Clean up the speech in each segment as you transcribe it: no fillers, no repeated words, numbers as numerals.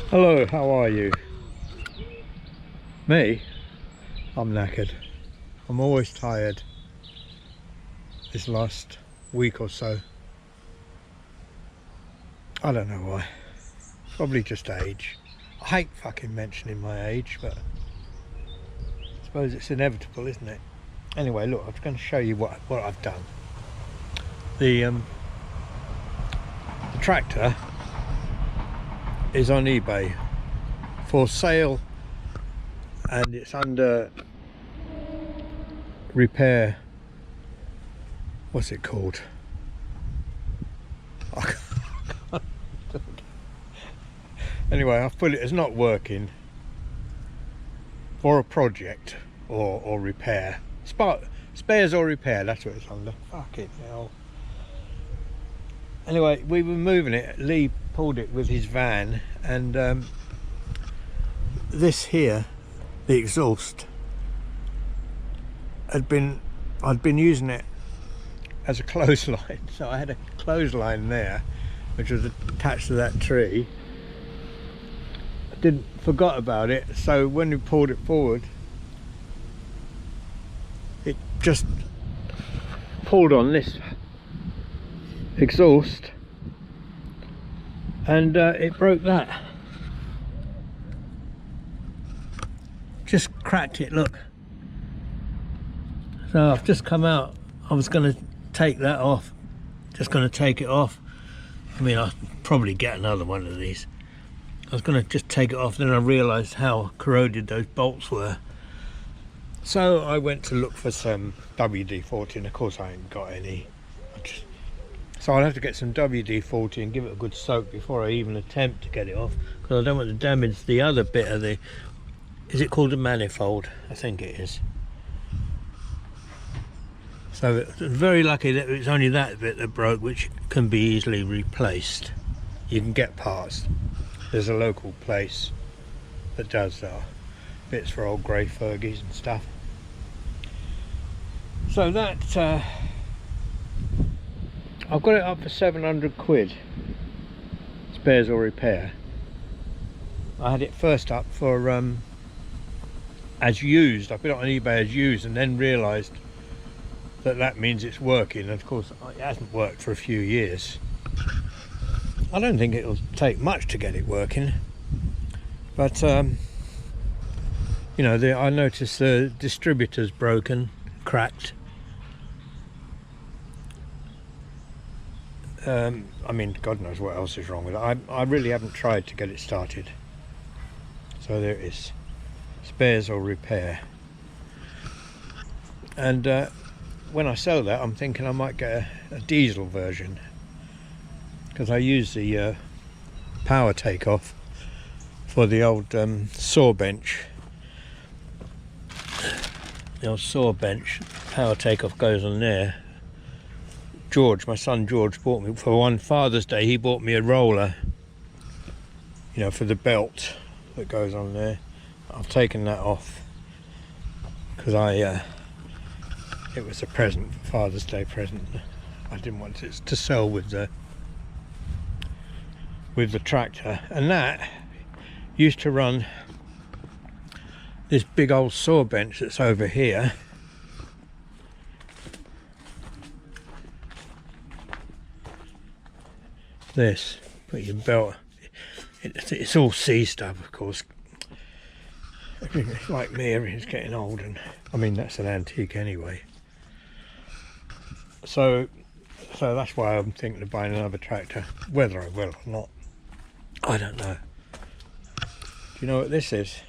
Hello, how are you? Me? I'm knackered. I'm always tired. This last week or so. I don't know why. Probably just age. I hate fucking mentioning my age, but I suppose it's inevitable, isn't it? Anyway, look, I'm going to show you what I've done. The tractor is on eBay for sale and it's under repair. What's it called? Anyway, I've put it as not working for a project or repair. Spares or repair, that's what it's under. Fuck it hell. Anyway, we were moving it. Lee pulled it with his van, and this here, the exhaust, I'd been using it as a clothesline. So I had a clothesline there which was attached to that tree. I forgot about it, so when we pulled it forward it just pulled on this exhaust and it broke that. Just cracked it, look. So I've just come out. I was going to take that off, just going to take it off. I mean, I'll probably get another one of these. I was going to just take it off, then I realised how corroded those bolts were. So I went to look for some WD-40, and of course I ain't got any. So I'll have to get some WD-40 and give it a good soak before I even attempt to get it off, because I don't want to damage the other bit of the... Is it called a manifold? I think it is. So it's very lucky that it's only that bit that broke, which can be easily replaced. You can get parts. There's a local place that does bits for old grey Fergies and stuff. So that I've got it up for 700 quid, spares or repair. I had it first up for as used. I put it on eBay as used and then realised that means it's working, and of course it hasn't worked for a few years. I don't think it'll take much to get it working, but you know, I noticed the distributor's broken, cracked. I mean, God knows what else is wrong with it. I really haven't tried to get it started. So there it is, spares or repair. And when I sell that, I'm thinking I might get a diesel version, because I use the power takeoff for the old saw bench. The old saw bench power takeoff goes on there. George, my son George, bought me for one Father's Day. He bought me a roller, you know, for the belt that goes on there. I've taken that off because it was a present, Father's Day present. I didn't want it to sell with the tractor. And that used to run this big old saw bench that's over here. This, put your belt. It's all seized up, of course. It's like me, everything's getting old, and I mean that's an antique anyway. So that's why I'm thinking of buying another tractor. Whether I will or not, I don't know. Do you know what this is?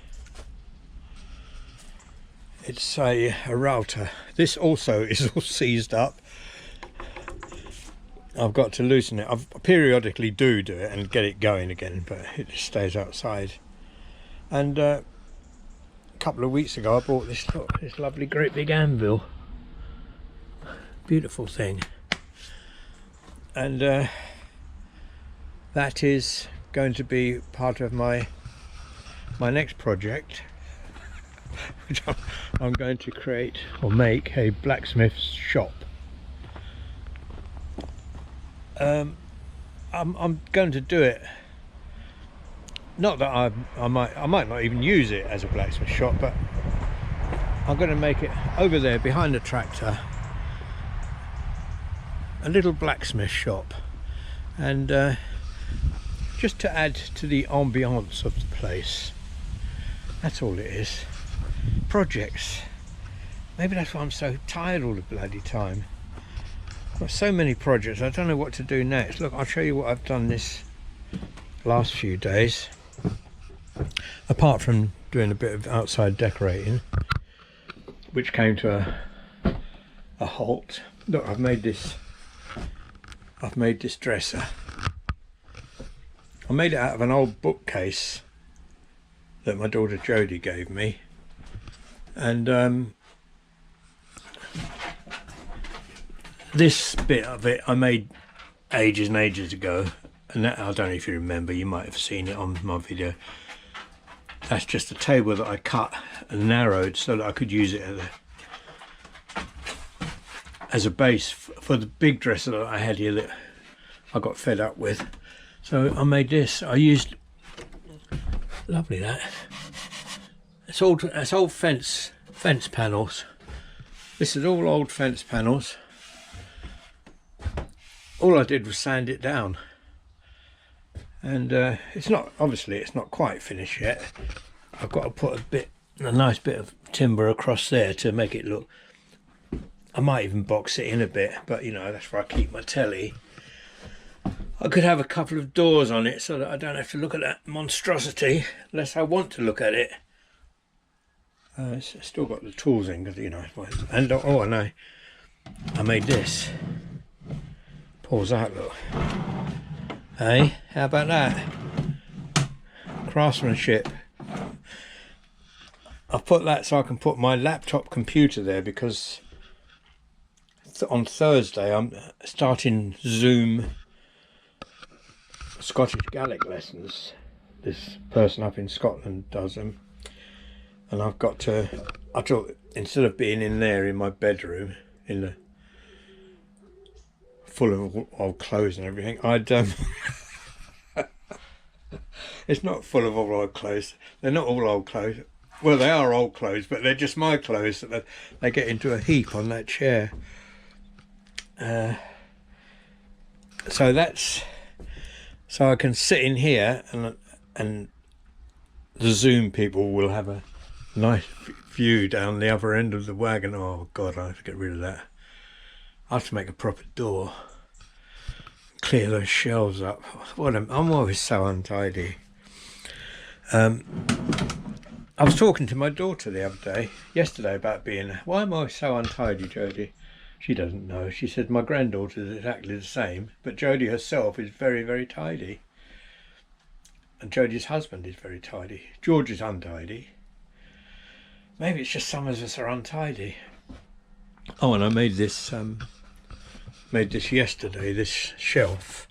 It's a router. This also is all seized up. I've got to loosen it. I periodically do it and get it going again, but it just stays outside. And a couple of weeks ago I bought this lovely great big anvil. Beautiful thing. And that is going to be part of my next project, which I'm going to create or make a blacksmith's shop. I'm going to do it not that I might not even use it as a blacksmith shop, but I'm going to make it over there behind the tractor a little blacksmith shop, and just to add to the ambiance of the place. That's all it is. Projects. Maybe that's why I'm so tired all the bloody time. I've got so many projects, I don't know what to do next. Look, I'll show you what I've done this last few days. Apart from doing a bit of outside decorating, which came to a halt. Look, I've made this dresser. I made it out of an old bookcase that my daughter Jodie gave me, and this bit of it I made ages and ages ago, and that, I don't know if you remember, you might have seen it on my video. That's just a table that I cut and narrowed so that I could use it as a base for the big dresser that I had here that I got fed up with. So I made this. I used, lovely that. It's old fence panels. This is all old fence panels. All I did was sand it down, and it's not, obviously it's not quite finished yet. I've got to put a nice bit of timber across there to make it look. I might even box it in a bit, but you know, that's where I keep my telly. I could have a couple of doors on it so that I don't have to look at that monstrosity unless I want to look at it. It's still got the tools in, because you know. And oh, I know, I made this. Pulls out, look. Hey, how about that? Craftsmanship. I've put that so I can put my laptop computer there, because on Thursday I'm starting Zoom Scottish Gaelic lessons. This person up in Scotland does them, and I thought instead of being in there in my bedroom in the full of old clothes and everything, I'd it's not full of all old clothes, they're not all old clothes, well they are old clothes, but they're just my clothes that they get into a heap on that chair. So I can sit in here, and the Zoom people will have a nice view down the other end of the wagon. Oh God, I have to get rid of that. I have to make a proper door, clear those shelves up. I'm always so untidy. I was talking to my daughter the other yesterday about why am I so untidy, Jodie? She doesn't know. She said my granddaughter is exactly the same, but Jodie herself is very, very tidy. And Jodie's husband is very tidy. George is untidy. Maybe it's just some of us are untidy. Oh, and I made this yesterday, this shelf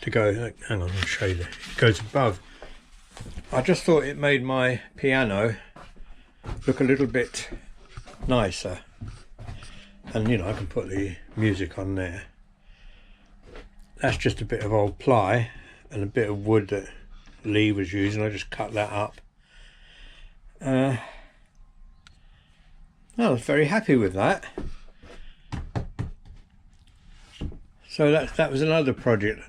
to go, hang on, I'll show you. It goes above. I just thought it made my piano look a little bit nicer. And you know, I can put the music on there. That's just a bit of old ply and a bit of wood that Lee was using. I just cut that up. I was very happy with that. So that was another project.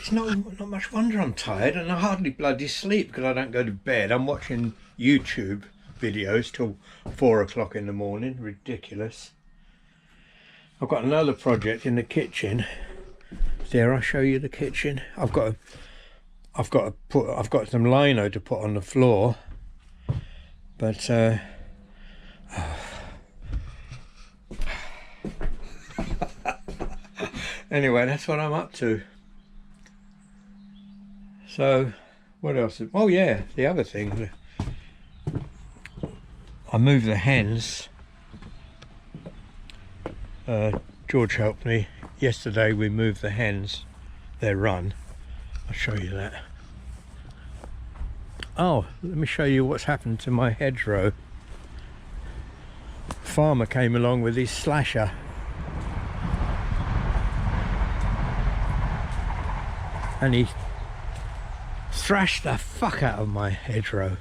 It's not much wonder I'm tired, and I hardly bloody sleep because I don't go to bed. I'm watching YouTube videos till 4 o'clock in the morning. Ridiculous. I've got another project in the kitchen. Dare I show you the kitchen? I've got some lino to put on the floor, but anyway, that's what I'm up to. So what else? Oh yeah, the other thing, I moved the hens. George helped me yesterday. We moved the hens, their run. I'll show you that. Oh, let me show you what's happened to my hedgerow. Farmer came along with his slasher. And thrashed the fuck out of my hedgerow.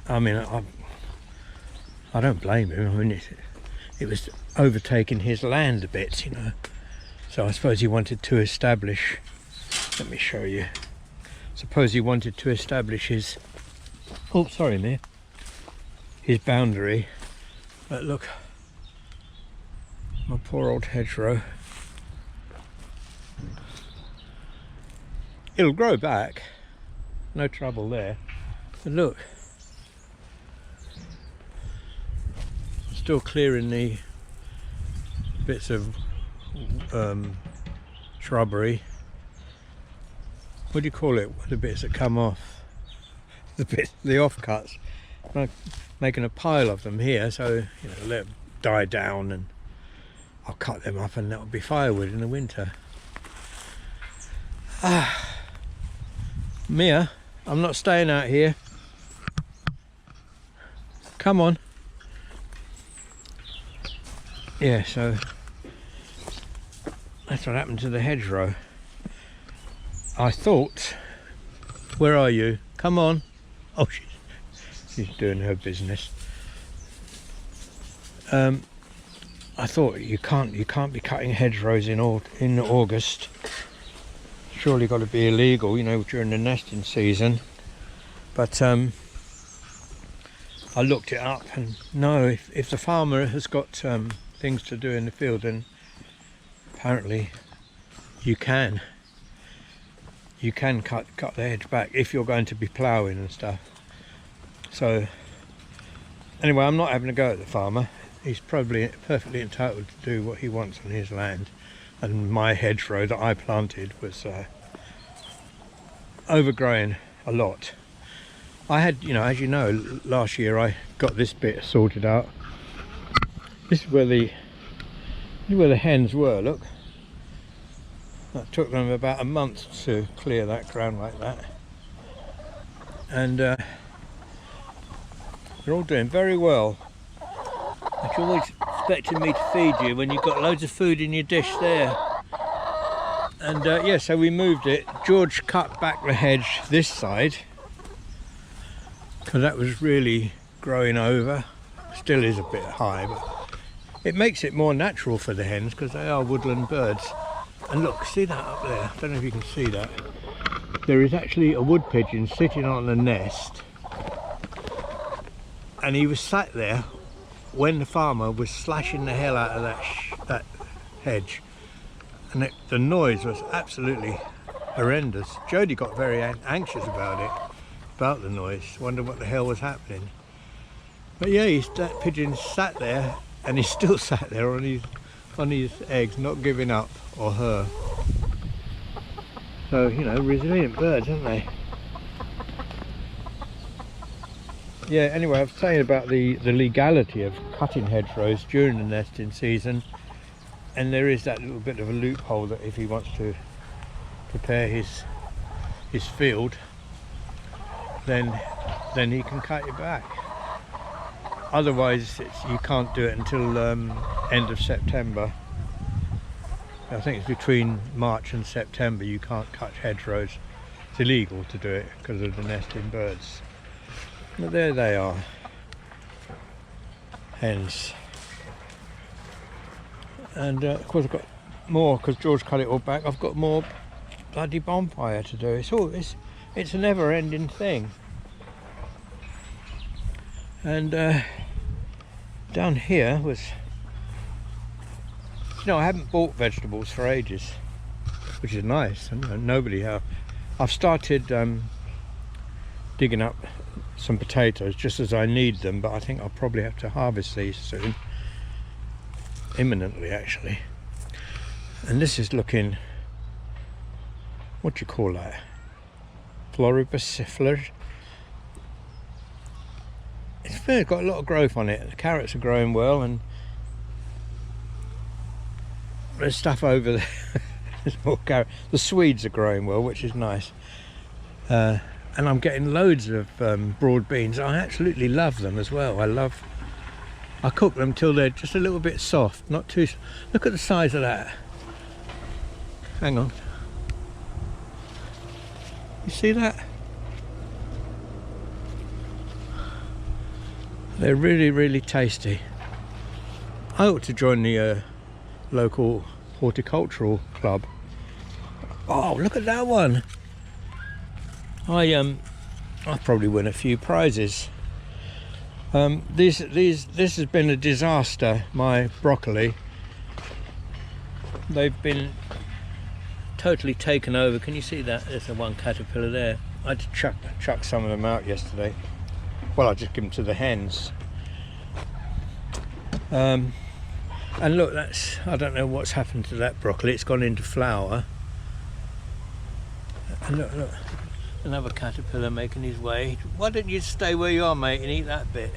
I mean, I don't blame him. I mean, it was overtaking his land a bit, you know. So I suppose he wanted to establish, let me show you. Suppose he wanted to establish his, oh sorry Mia, his boundary. But look, my poor old hedgerow. It'll grow back, no trouble there. But look, I'm still clearing the bits of shrubbery. What do you call it? The bits that come off, the offcuts. I'm making a pile of them here, so you know, let them die down, and I'll cut them up, and that'll be firewood in the winter. Mia, I'm not staying out here. Come on. Yeah, so that's what happened to the hedgerow. I thought, where are you? Come on. Oh, she's doing her business. I thought you can't be cutting hedgerows in August. Surely got to be illegal, you know, during the nesting season. But I looked it up, and no, if the farmer has got things to do in the field, then apparently you can cut the hedge back if you're going to be ploughing and stuff. So anyway, I'm not having a go at the farmer. He's probably perfectly entitled to do what he wants on his land. And my hedgerow that I planted was overgrowing a lot. I had, you know, as you know, last year I got this bit sorted out. This is where the hens were. Look, that took them about a month to clear that ground like that, and they're all doing very well. You're always expecting me to feed you when you've got loads of food in your dish there. And yeah, so we moved it. George cut back the hedge this side because that was really growing over. Still is a bit high, but it makes it more natural for the hens because they are woodland birds. And look, see that up there? I don't know if you can see that. There is actually a wood pigeon sitting on a nest, and he was sat there when the farmer was slashing the hell out of that hedge, and the noise was absolutely horrendous. Jodie got very anxious about the noise, wondered what the hell was happening. But yeah, that pigeon sat there, and he's still sat there on his eggs, not giving up, or her. So, you know, resilient birds, aren't they? Yeah, anyway, I was saying about the legality of cutting hedgerows during the nesting season, and there is that little bit of a loophole that if he wants to prepare his field, then he can cut it back. Otherwise, you can't do it until end of September. I think it's between March and September you can't cut hedgerows. It's illegal to do it because of the nesting birds. But there they are, hens. And of course I've got more, because George cut it all back. I've got more bloody bonfire to do. It's a never-ending thing. And down here was, you know, I haven't bought vegetables for ages, which is nice. And nobody have. I've started digging up some potatoes just as I need them, but I think I'll probably have to harvest these soon, imminently actually. And this is looking, what do you call that? Floribacillus. It's got a lot of growth on it. The carrots are growing well, and there's stuff over there. There's more carrot. The Swedes are growing well, which is nice. And I'm getting loads of broad beans. I absolutely love them as well. I cook them till they're just a little bit soft, not too. Look at the size of that. Hang on. You see that? They're really, really tasty. I ought to join the local horticultural club. Oh, look at that one! I'll probably win a few prizes. This has been a disaster. My broccoli. They've been totally taken over. Can you see that? There's the one caterpillar there. I had to chuck some of them out yesterday. Well, I just give them to the hens. And look, I don't know what's happened to that broccoli. It's gone into flower. And look, another caterpillar making his way. Why don't you stay where you are, mate, and eat that bit?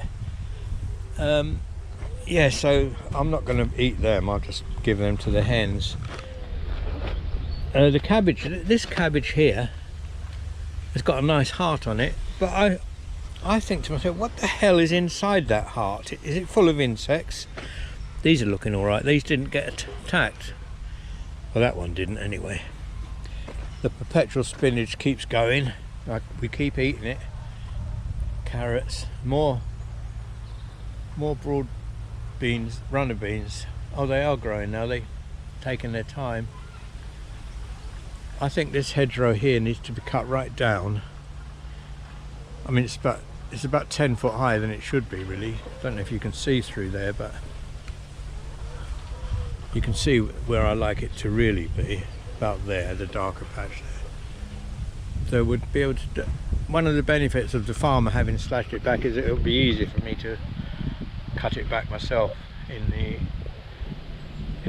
Yeah, so I'm not going to eat them. I'll just give them to the hens. The cabbage, this cabbage here, has got a nice heart on it, but I think to myself, what the hell is inside that heart? Is it full of insects? These are looking all right. These didn't get attacked. Well, that one didn't anyway. The perpetual spinach keeps going. We keep eating it. Carrots, more broad beans, runner beans. Oh, they are growing now. They're taking their time. I think this hedgerow here needs to be cut right down. I mean, it's about 10 foot higher than it should be, really. I don't know if you can see through there, but you can see where I like it to really be, about there, the darker patch there. So would be able to do, one of the benefits of the farmer having slashed it back is it would be easy for me to cut it back myself in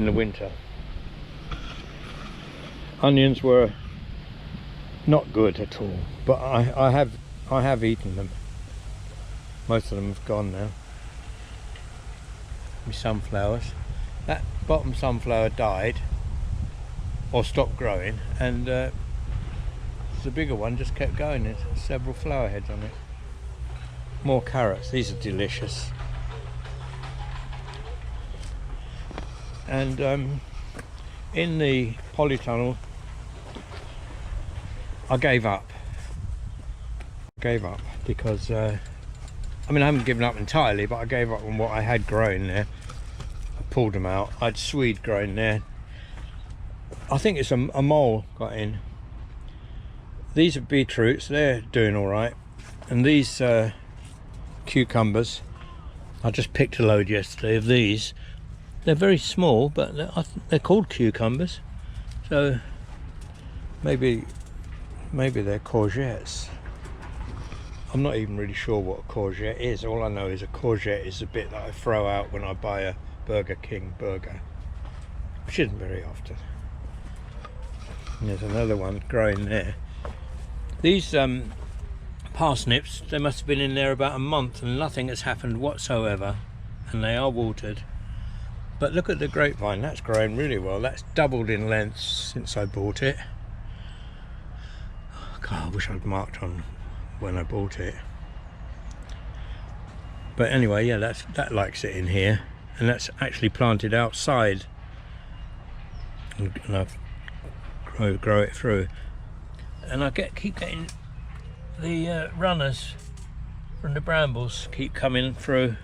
the winter. Onions were not good at all, but I have eaten them. Most of them have gone now. My sunflowers. That bottom sunflower died or stopped growing, and the bigger one just kept going. There's several flower heads on it. More carrots. These are delicious. And in the polytunnel, I gave up because I mean, I haven't given up entirely, but I gave up on what I had growing there. I pulled them out. I had swede growing there. I think it's a mole got in. These are beetroots, they're doing all right. And these cucumbers, I just picked a load yesterday of these. They're very small, but they're called cucumbers. So maybe they're courgettes. I'm not even really sure what a courgette is. All I know is a courgette is the bit that I throw out when I buy a Burger King burger, which isn't very often. And there's another one growing there. These parsnips, they must have been in there about a month and nothing has happened whatsoever, and they are watered. But look at the grapevine, that's growing really well. That's doubled in length since I bought it. God, I wish I'd marked on when I bought it. But anyway, yeah, that likes it in here, and that's actually planted outside, and I grow it through. And I keep getting the runners from the brambles keep coming through.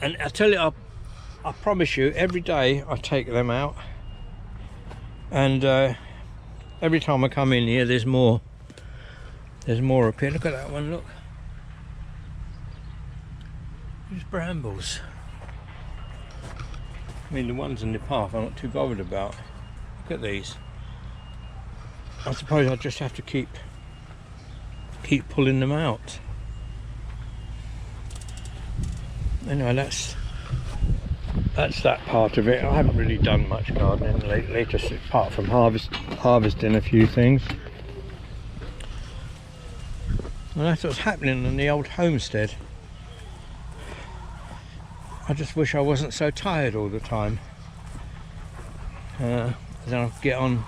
And I tell you, I promise you, every day I take them out, and every time I come in here, there's more up here. Look at that one, look. There's brambles. I mean, the ones in the path I'm not too bothered about. Look at these. I suppose I just have to keep pulling them out. Anyway, that's that part of it. I haven't really done much gardening lately, just apart from harvesting a few things. And that's what's happening in the old homestead. I just wish I wasn't so tired all the time. Then I'll get on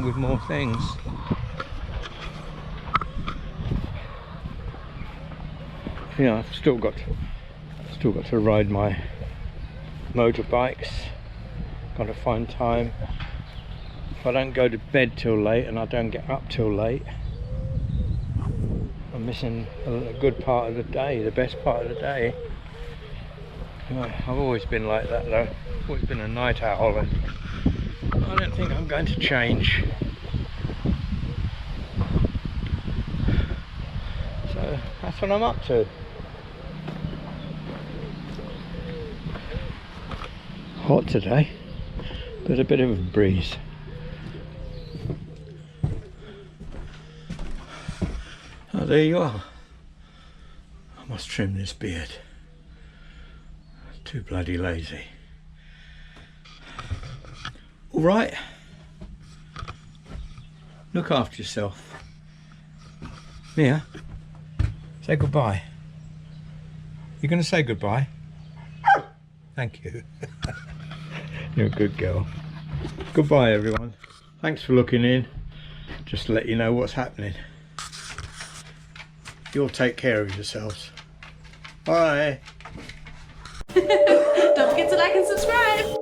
with more things. Yeah, I've still got to ride my motorbikes. Got to find time. if I don't go to bed till late and I don't get up till late, I'm missing a good part of the day, the best part of the day. I've always been like that though, always been a night owl, and I don't think I'm going to change. So that's what I'm up to. Hot today, but a bit of a breeze. Oh, there you are. I must trim this beard. Too bloody lazy. All right. Look after yourself. Mia, say goodbye. You're going to say goodbye? Thank you. You're a good girl. Goodbye, everyone. Thanks for looking in. Just to let you know what's happening. You'll take care of yourselves. Bye. Don't forget to like and subscribe.